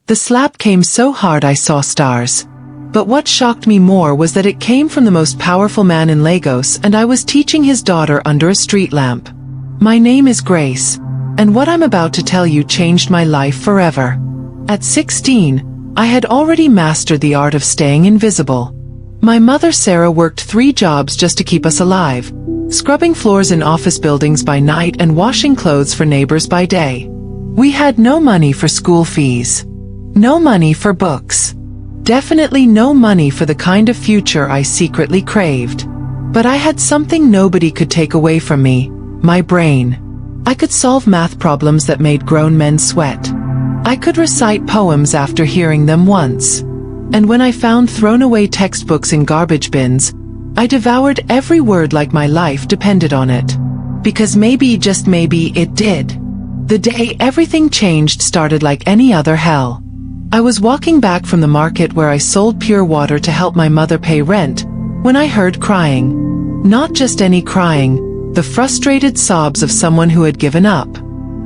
The slap came so hard I saw stars. But what shocked me more was that it came from the most powerful man in Lagos, and I was teaching his daughter under a street lamp. My name is Grace, and what I'm about to tell you changed my life forever. At 16, I had already mastered the art of staying invisible. My mother Sarah worked 3 jobs just to keep us alive, scrubbing floors in office buildings by night and washing clothes for neighbors by day. We had no money for school fees. No money for books. Definitely no money for the kind of future I secretly craved. But I had something nobody could take away from me: my brain. I could solve math problems that made grown men sweat. I could recite poems after hearing them once. And when I found thrown-away textbooks in garbage bins, I devoured every word like my life depended on it. Because maybe, just maybe, it did. The day everything changed started like any other hell. I was walking back from the market where I sold pure water to help my mother pay rent, when I heard crying. Not just any crying, the frustrated sobs of someone who had given up.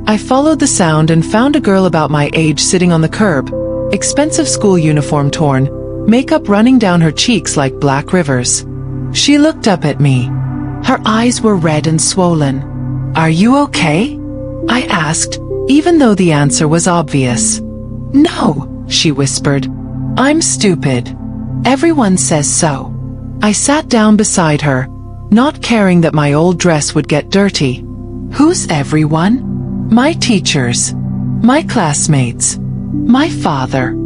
I followed the sound and found a girl about my age sitting on the curb, expensive school uniform torn, makeup running down her cheeks like black rivers. She looked up at me. Her eyes were red and swollen. "Are you okay?" I asked, even though the answer was obvious. "No," she whispered. "I'm stupid. Everyone says so." I sat down beside her, not caring that my old dress would get dirty. "Who's everyone?" "My teachers. My classmates. My father."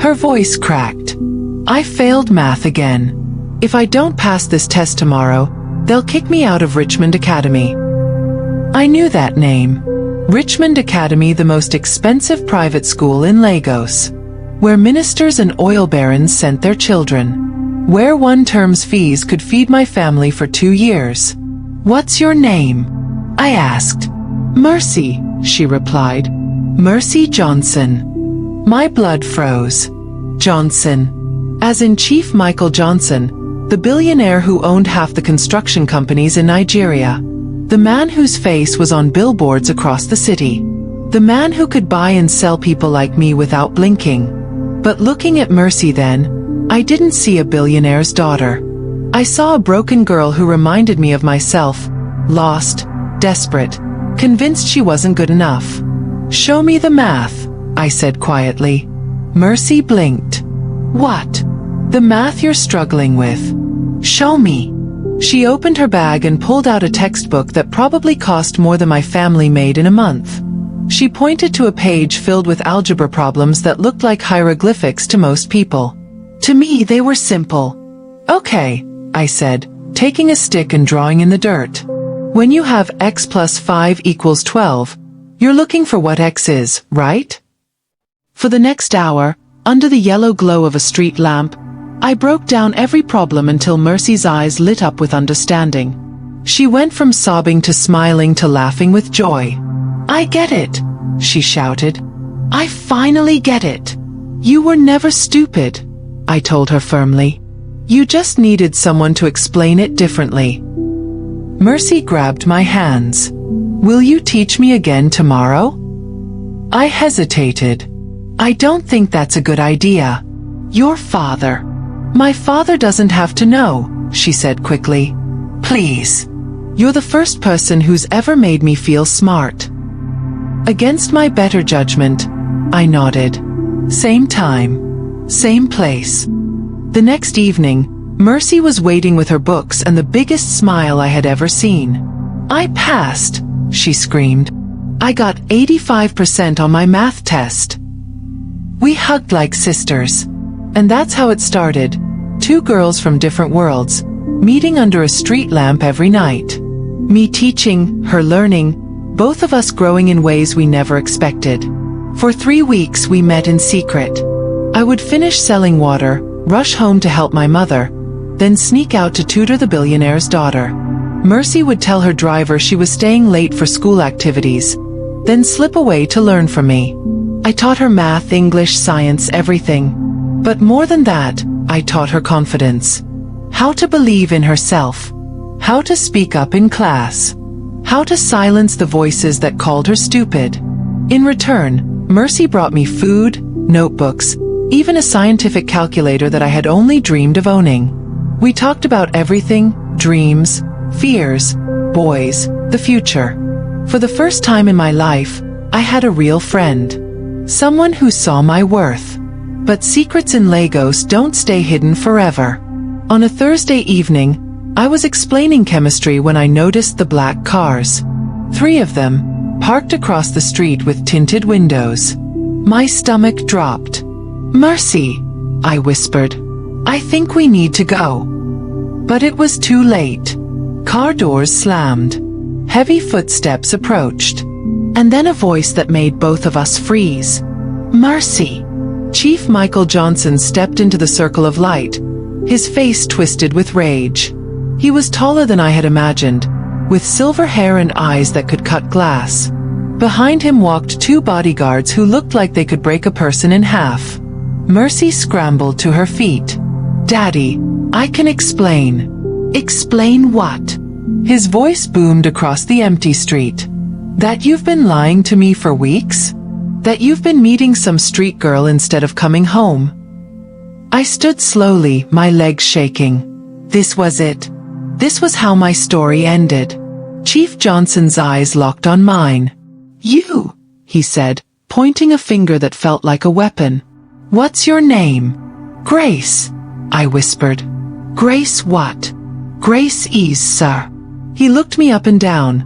Her voice cracked. "I failed math again. If I don't pass this test tomorrow, they'll kick me out of Richmond Academy." I knew that name. Richmond Academy, the most expensive private school in Lagos, where ministers and oil barons sent their children, where one term's fees could feed my family for 2 years. "What's your name?" I asked. "Mercy," she replied. "Mercy Johnson." My blood froze. Johnson. As in Chief Michael Johnson, the billionaire who owned half the construction companies in Nigeria. The man whose face was on billboards across the city. The man who could buy and sell people like me without blinking. But looking at Mercy then, I didn't see a billionaire's daughter. I saw a broken girl who reminded me of myself, lost, desperate, convinced she wasn't good enough. "Show me the math," I said quietly. Mercy blinked. "What?" "The math you're struggling with. Show me." She opened her bag and pulled out a textbook that probably cost more than my family made in a month. She pointed to a page filled with algebra problems that looked like hieroglyphics to most people. To me, they were simple. "Okay," I said, taking a stick and drawing in the dirt. "When you have x plus 5 equals 12, you're looking for what x is, right?" For the next hour, under the yellow glow of a street lamp, I broke down every problem until Mercy's eyes lit up with understanding. She went from sobbing to smiling to laughing with joy. "I get it," she shouted. "I finally get it. You were never stupid," I told her firmly. "You just needed someone to explain it differently." Mercy grabbed my hands. "Will you teach me again tomorrow?" I hesitated. "I don't think that's a good idea. Your father." "My father doesn't have to know," she said quickly. "Please. You're the first person who's ever made me feel smart." Against my better judgment, I nodded. Same time. Same place. The next evening, Mercy was waiting with her books and the biggest smile I had ever seen. "I passed," she screamed. "I got 85% on my math test." We hugged like sisters. And that's how it started. 2 girls from different worlds, meeting under a street lamp every night. Me teaching, her learning, both of us growing in ways we never expected. For 3 weeks we met in secret. I would finish selling water, rush home to help my mother, then sneak out to tutor the billionaire's daughter. Mercy would tell her driver she was staying late for school activities, then slip away to learn from me. I taught her math, English, science, everything. But more than that, I taught her confidence. How to believe in herself. How to speak up in class. How to silence the voices that called her stupid. In return, Mercy brought me food, notebooks, even a scientific calculator that I had only dreamed of owning. We talked about everything: dreams, fears, boys, the future. For the first time in my life, I had a real friend. Someone who saw my worth. But secrets in Lagos don't stay hidden forever. On a Thursday evening, I was explaining chemistry when I noticed the black cars. 3 of them, parked across the street with tinted windows. My stomach dropped. "Mercy," I whispered. "I think we need to go." But it was too late. Car doors slammed. Heavy footsteps approached. And then a voice that made both of us freeze. "Mercy." Chief Michael Johnson stepped into the circle of light, his face twisted with rage. He was taller than I had imagined, with silver hair and eyes that could cut glass. Behind him walked 2 bodyguards who looked like they could break a person in half. Mercy scrambled to her feet. "Daddy, I can explain." "Explain what?" His voice boomed across the empty street. "That you've been lying to me for weeks? That you've been meeting some street girl instead of coming home?" I stood slowly, my legs shaking. This was it. This was how my story ended. Chief Johnson's eyes locked on mine. "You," he said, pointing a finger that felt like a weapon. "What's your name?" "Grace," I whispered. "Grace what?" "Grace Ease, sir." He looked me up and down.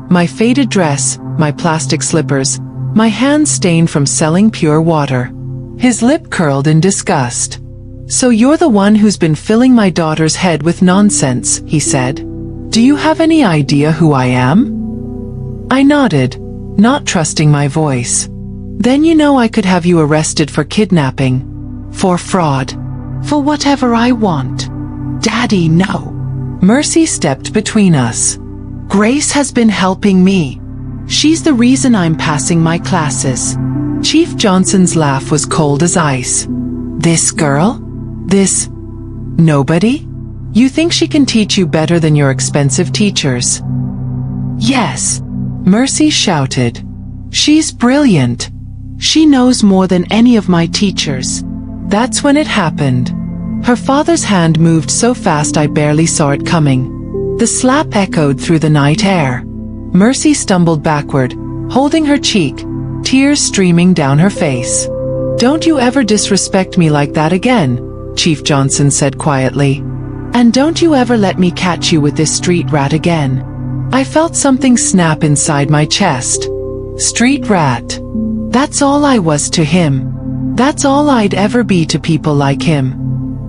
My faded dress, my plastic slippers, my hands stained from selling pure water. His lip curled in disgust. "So you're the one who's been filling my daughter's head with nonsense," he said. "Do you have any idea who I am?" I nodded, not trusting my voice. "Then you know I could have you arrested for kidnapping. For fraud. For whatever I want." "Daddy, no." Mercy stepped between us. "Grace has been helping me. She's the reason I'm passing my classes." Chief Johnson's laugh was cold as ice. "This girl? This nobody? You think she can teach you better than your expensive teachers?" "Yes," Mercy shouted. "She's brilliant. She knows more than any of my teachers." That's when it happened. Her father's hand moved so fast I barely saw it coming. The slap echoed through the night air. Mercy stumbled backward, holding her cheek, tears streaming down her face. "Don't you ever disrespect me like that again," Chief Johnson said quietly. "And don't you ever let me catch you with this street rat again." I felt something snap inside my chest. Street rat. That's all I was to him. That's all I'd ever be to people like him.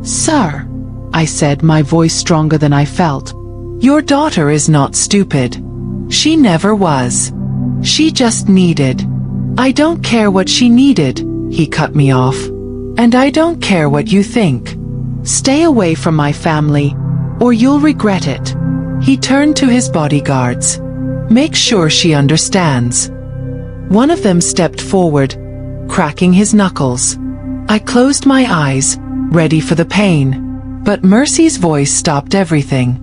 "Sir," I said, my voice stronger than I felt. "Your daughter is not stupid. She never was. She just needed." "I don't care what she needed," he cut me off. "And I don't care what you think. Stay away from my family, or you'll regret it." He turned to his bodyguards. "Make sure she understands." One of them stepped forward, cracking his knuckles. I closed my eyes, ready for the pain. But Mercy's voice stopped everything.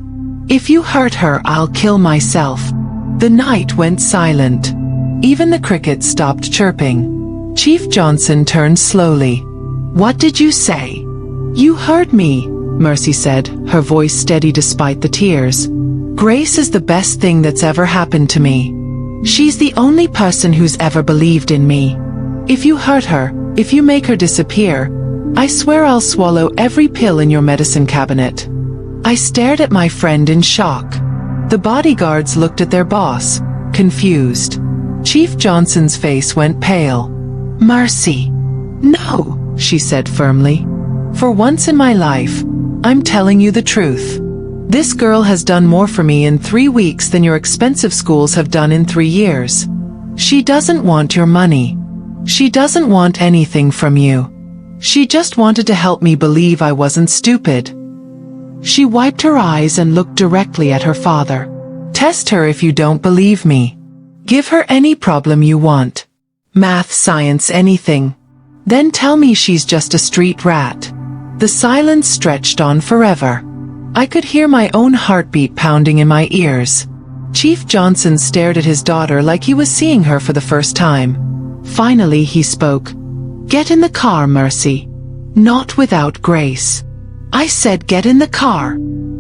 "If you hurt her, I'll kill myself." The night went silent. Even the crickets stopped chirping. Chief Johnson turned slowly. "What did you say?" "You heard me," Mercy said, her voice steady despite the tears. "Grace is the best thing that's ever happened to me. She's the only person who's ever believed in me. If you hurt her, if you make her disappear, I swear I'll swallow every pill in your medicine cabinet." I stared at my friend in shock. The bodyguards looked at their boss, confused. Chief Johnson's face went pale. "Mercy." "No," she said firmly. "For once in my life, I'm telling you the truth. This girl has done more for me in 3 weeks than your expensive schools have done in 3 years. She doesn't want your money. She doesn't want anything from you. She just wanted to help me believe I wasn't stupid." She wiped her eyes and looked directly at her father. "Test her if you don't believe me. Give her any problem you want. Math, science, anything. Then tell me she's just a street rat." The silence stretched on forever. I could hear my own heartbeat pounding in my ears. Chief Johnson stared at his daughter like he was seeing her for the first time. Finally he spoke. Get in the car, Mercy. Not without Grace. I said get in the car.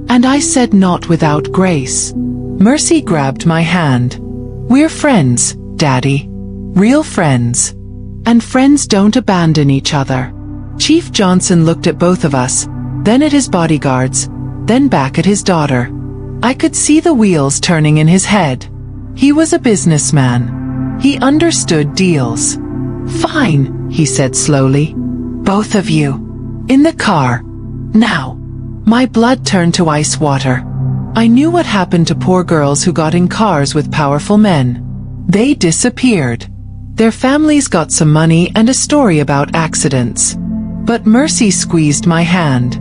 And I said not without Grace. Mercy grabbed my hand. We're friends, Daddy. Real friends. And friends don't abandon each other. Chief Johnson looked at both of us, then at his bodyguards, then back at his daughter. I could see the wheels turning in his head. He was a businessman. He understood deals. Fine, he said slowly. Both of you. In the car. Now. My blood turned to ice water. I knew what happened to poor girls who got in cars with powerful men. They disappeared. Their families got some money and a story about accidents. But Mercy squeezed my hand.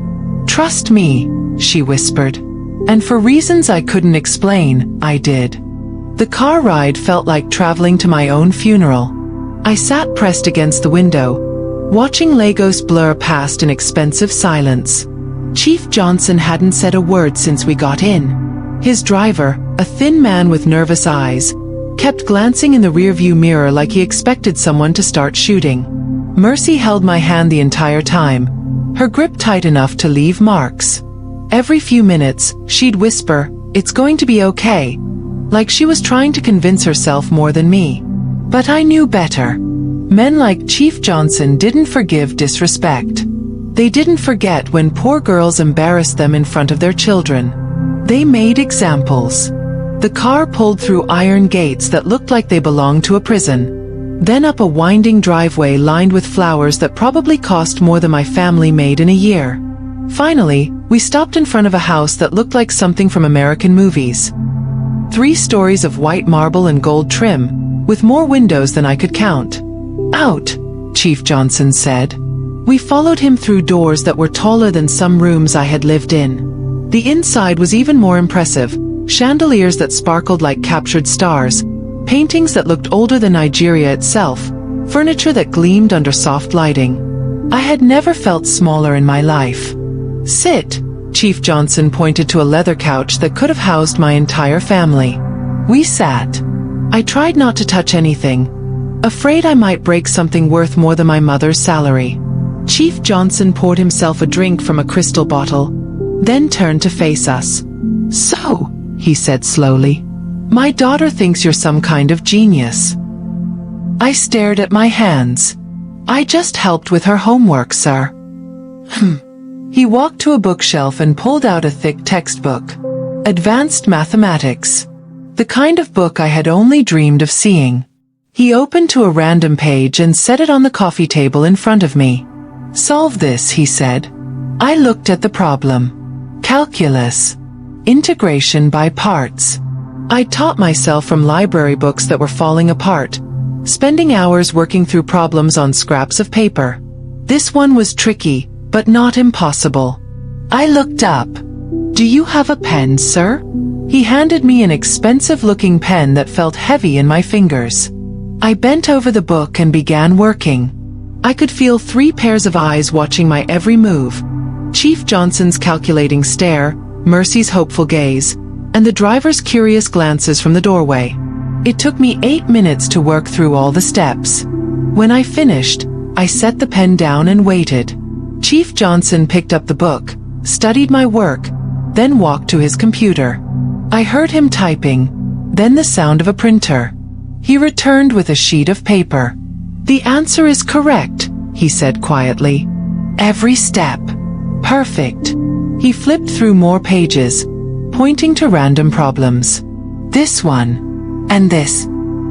Trust me, she whispered. And for reasons I couldn't explain, I did. The car ride felt like traveling to my own funeral. I sat pressed against the window, watching Lagos blur past in expensive silence. Chief Johnson hadn't said a word since we got in. His driver, a thin man with nervous eyes, kept glancing in the rearview mirror like he expected someone to start shooting. Mercy held my hand the entire time, her grip tight enough to leave marks. Every few minutes, she'd whisper, "It's going to be okay," like she was trying to convince herself more than me. But I knew better. Men like Chief Johnson didn't forgive disrespect. They didn't forget when poor girls embarrassed them in front of their children. They made examples. The car pulled through iron gates that looked like they belonged to a prison. Then up a winding driveway lined with flowers that probably cost more than my family made in a year. Finally, we stopped in front of a house that looked like something from American movies. 3 stories of white marble and gold trim, with more windows than I could count. Out, Chief Johnson said. We followed him through doors that were taller than some rooms I had lived in. The inside was even more impressive. Chandeliers that sparkled like captured stars, paintings that looked older than Nigeria itself, furniture that gleamed under soft lighting. I had never felt smaller in my life. Sit, Chief Johnson pointed to a leather couch that could have housed my entire family. We sat. I tried not to touch anything, afraid I might break something worth more than my mother's salary. Chief Johnson poured himself a drink from a crystal bottle, then turned to face us. So, he said slowly, my daughter thinks you're some kind of genius. I stared at my hands. I just helped with her homework, sir. He walked to a bookshelf and pulled out a thick textbook. Advanced Mathematics. The kind of book I had only dreamed of seeing. He opened to a random page and set it on the coffee table in front of me. Solve this, he said. I looked at the problem. Calculus. Integration by parts. I taught myself from library books that were falling apart, spending hours working through problems on scraps of paper. This one was tricky, but not impossible. I looked up. Do you have a pen, sir? He handed me an expensive-looking pen that felt heavy in my fingers. I bent over the book and began working. I could feel 3 pairs of eyes watching my every move. Chief Johnson's calculating stare, Mercy's hopeful gaze, and the driver's curious glances from the doorway. It took me 8 minutes to work through all the steps. When I finished, I set the pen down and waited. Chief Johnson picked up the book, studied my work, then walked to his computer. I heard him typing, then the sound of a printer. He returned with a sheet of paper. The answer is correct, he said quietly. Every step. Perfect. He flipped through more pages, pointing to random problems. This one. And this.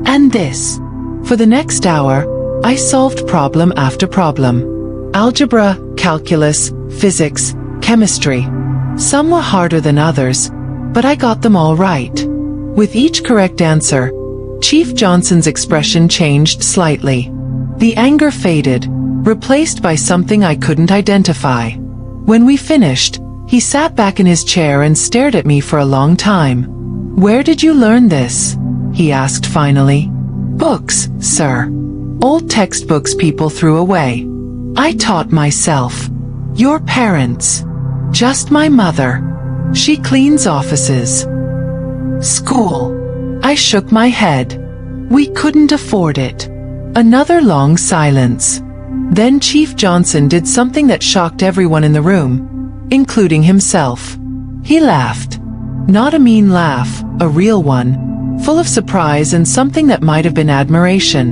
And this. For the next hour, I solved problem after problem. Algebra, calculus, physics, chemistry. Some were harder than others, but I got them all right. With each correct answer, Chief Johnson's expression changed slightly. The anger faded, replaced by something I couldn't identify. When we finished, he sat back in his chair and stared at me for a long time. Where did you learn this? He asked finally. Books, sir. Old textbooks people threw away. I taught myself. Your parents. Just my mother. She cleans offices. School. I shook my head. We couldn't afford it. Another long silence. Then Chief Johnson did something that shocked everyone in the room, including himself. He laughed. Not a mean laugh, a real one, full of surprise and something that might have been admiration.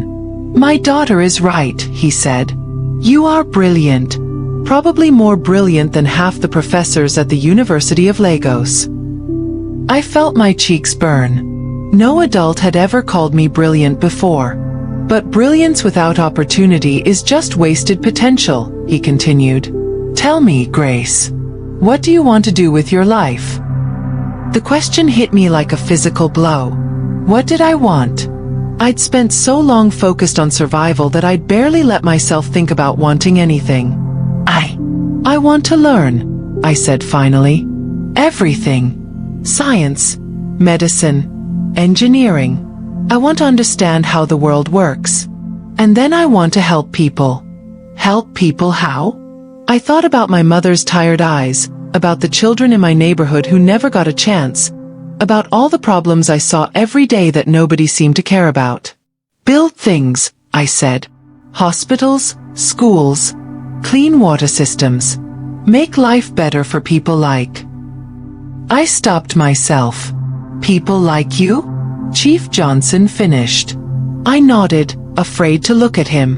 "My daughter is right," he said. "You are brilliant. Probably more brilliant than half the professors at the University of Lagos." I felt my cheeks burn. No adult had ever called me brilliant before. "But brilliance without opportunity is just wasted potential," he continued. "Tell me, Grace, what do you want to do with your life?" The question hit me like a physical blow. What did I want? I'd spent so long focused on survival that I'd barely let myself think about wanting anything. I want to learn," I said finally. "Everything. Science, medicine, engineering. I want to understand how the world works. And then I want to help people." Help people how? I thought about my mother's tired eyes, about the children in my neighborhood who never got a chance, about all the problems I saw every day that nobody seemed to care about. "Build things," I said. "Hospitals, schools, clean water systems. Make life better for people like..." I stopped myself. "People like you?" Chief Johnson finished. I nodded, afraid to look at him.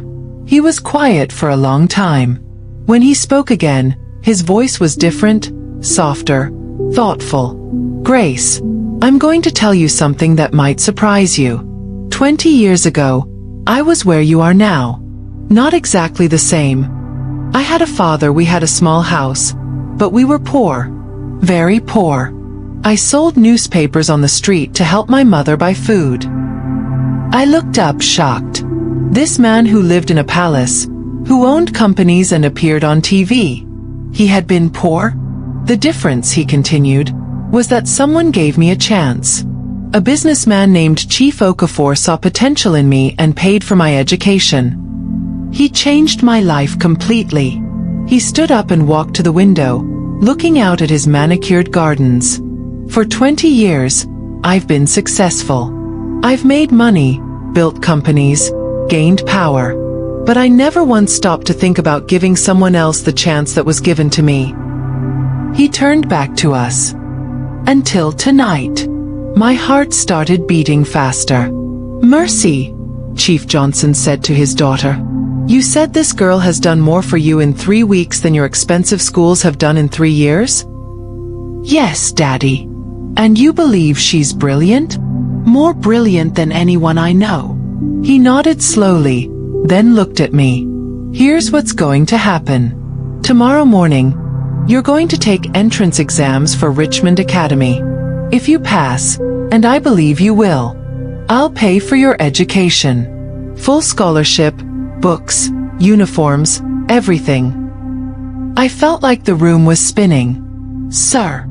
He was quiet for a long time. When he spoke again, his voice was different, softer, thoughtful. "Grace, I'm going to tell you something that might surprise you. 20 years ago, I was where you are now. Not exactly the same. I had a father, we had a small house, but we were poor. Very poor. I sold newspapers on the street to help my mother buy food." I looked up, shocked. This man who lived in a palace, who owned companies and appeared on TV. He had been poor? The difference, he continued, was that someone gave me a chance. A businessman named Chief Okafor saw potential in me and paid for my education. He changed my life completely. He stood up and walked to the window, looking out at his manicured gardens. "For 20 years, I've been successful. I've made money, built companies, gained power. But I never once stopped to think about giving someone else the chance that was given to me." He turned back to us. "Until tonight." My heart started beating faster. "Mercy," Chief Johnson said to his daughter. "You said this girl has done more for you in 3 weeks than your expensive schools have done in 3 years?" "Yes, Daddy." "And you believe she's brilliant?" "More brilliant than anyone I know." He nodded slowly, then looked at me. "Here's what's going to happen. Tomorrow morning, you're going to take entrance exams for Richmond Academy. If you pass, and I believe you will, I'll pay for your education. Full scholarship, books, uniforms, everything." I felt like the room was spinning. "Sir,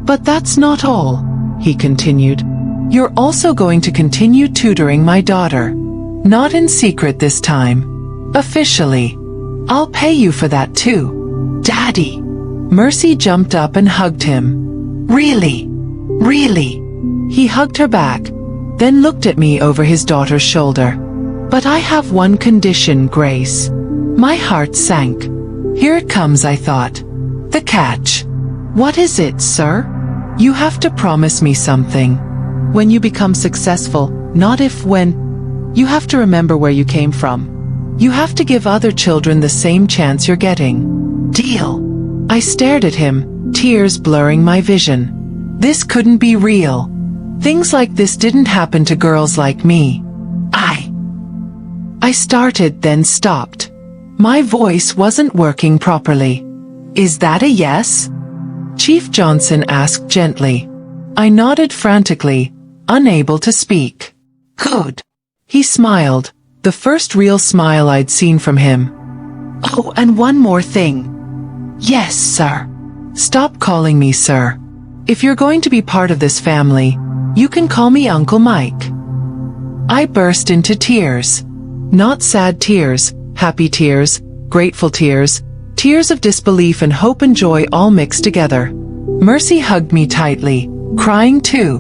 but that's not all," he continued. "You're also going to continue tutoring my daughter. Not in secret this time. Officially. I'll pay you for that too." "Daddy!" Mercy jumped up and hugged him. "Really? Really?" He hugged her back, then looked at me over his daughter's shoulder. "But I have one condition, Grace." My heart sank. Here it comes, I thought. The catch. "What is it, sir?" "You have to promise me something. When you become successful, not if, when. You have to remember where you came from. You have to give other children the same chance you're getting. Deal?" I stared at him, tears blurring my vision. This couldn't be real. Things like this didn't happen to girls like me. I started, then stopped. My voice wasn't working properly. "Is that a yes?" Chief Johnson asked gently. I nodded frantically, unable to speak. "Good." He smiled, the first real smile I'd seen from him. "Oh, and one more thing." "Yes, sir." "Stop calling me sir. If you're going to be part of this family, you can call me Uncle Mike." I burst into tears. Not sad tears, happy tears, grateful tears, tears of disbelief and hope and joy all mixed together. Mercy hugged me tightly, crying too.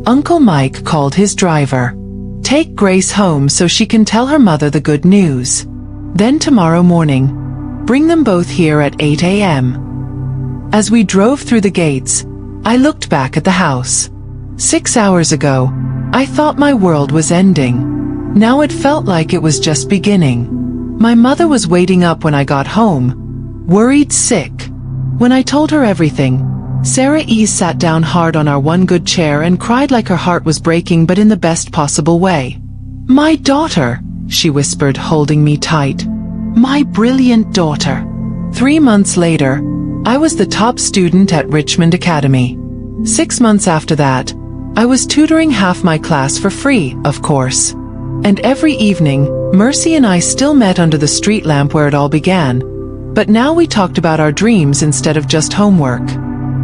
Uncle Mike called his driver. "Take Grace home so she can tell her mother the good news." Then tomorrow morning, bring them both here at 8 a.m. As we drove through the gates, I looked back at the house. 6 hours ago, I thought my world was ending. Now it felt like it was just beginning. My mother was waiting up when I got home, worried sick. When I told her everything, Sarah E. sat down hard on our one good chair and cried like her heart was breaking, but in the best possible way. "My daughter," she whispered, holding me tight. "My brilliant daughter." 3 months later, I was the top student at Richmond Academy. 6 months after that, I was tutoring half my class for free, of course. And every evening, Mercy and I still met under the street lamp where it all began. But now we talked about our dreams instead of just homework.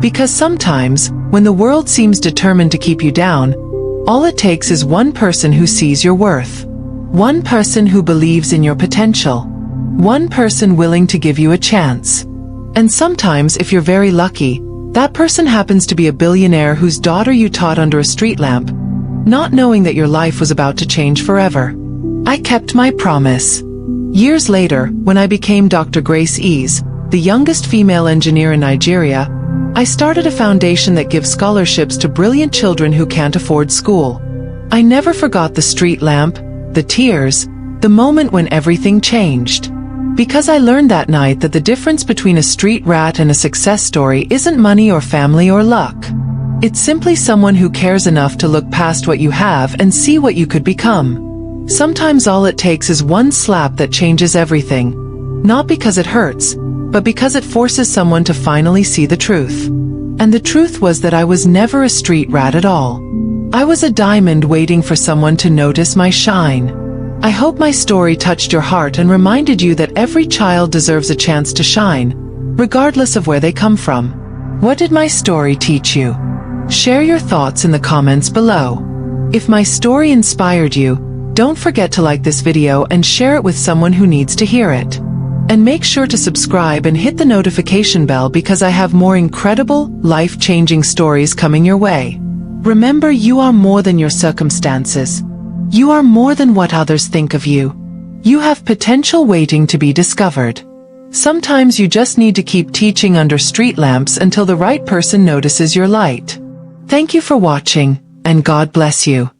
Because sometimes, when the world seems determined to keep you down, all it takes is one person who sees your worth. One person who believes in your potential. One person willing to give you a chance. And sometimes, if you're very lucky, that person happens to be a billionaire whose daughter you taught under a street lamp, not knowing that your life was about to change forever. I kept my promise. Years later, when I became Dr. Grace Ease, the youngest female engineer in Nigeria, I started a foundation that gives scholarships to brilliant children who can't afford school. I never forgot the street lamp, the tears, the moment when everything changed. Because I learned that night that the difference between a street rat and a success story isn't money or family or luck. It's simply someone who cares enough to look past what you have and see what you could become. Sometimes all it takes is one slap that changes everything. Not because it hurts, but because it forces someone to finally see the truth. And the truth was that I was never a street rat at all. I was a diamond waiting for someone to notice my shine. I hope my story touched your heart and reminded you that every child deserves a chance to shine, regardless of where they come from. What did my story teach you? Share your thoughts in the comments below. If my story inspired you, don't forget to like this video and share it with someone who needs to hear it. And make sure to subscribe and hit the notification bell because I have more incredible, life-changing stories coming your way. Remember, you are more than your circumstances. You are more than what others think of you. You have potential waiting to be discovered. Sometimes you just need to keep teaching under street lamps until the right person notices your light. Thank you for watching, and God bless you.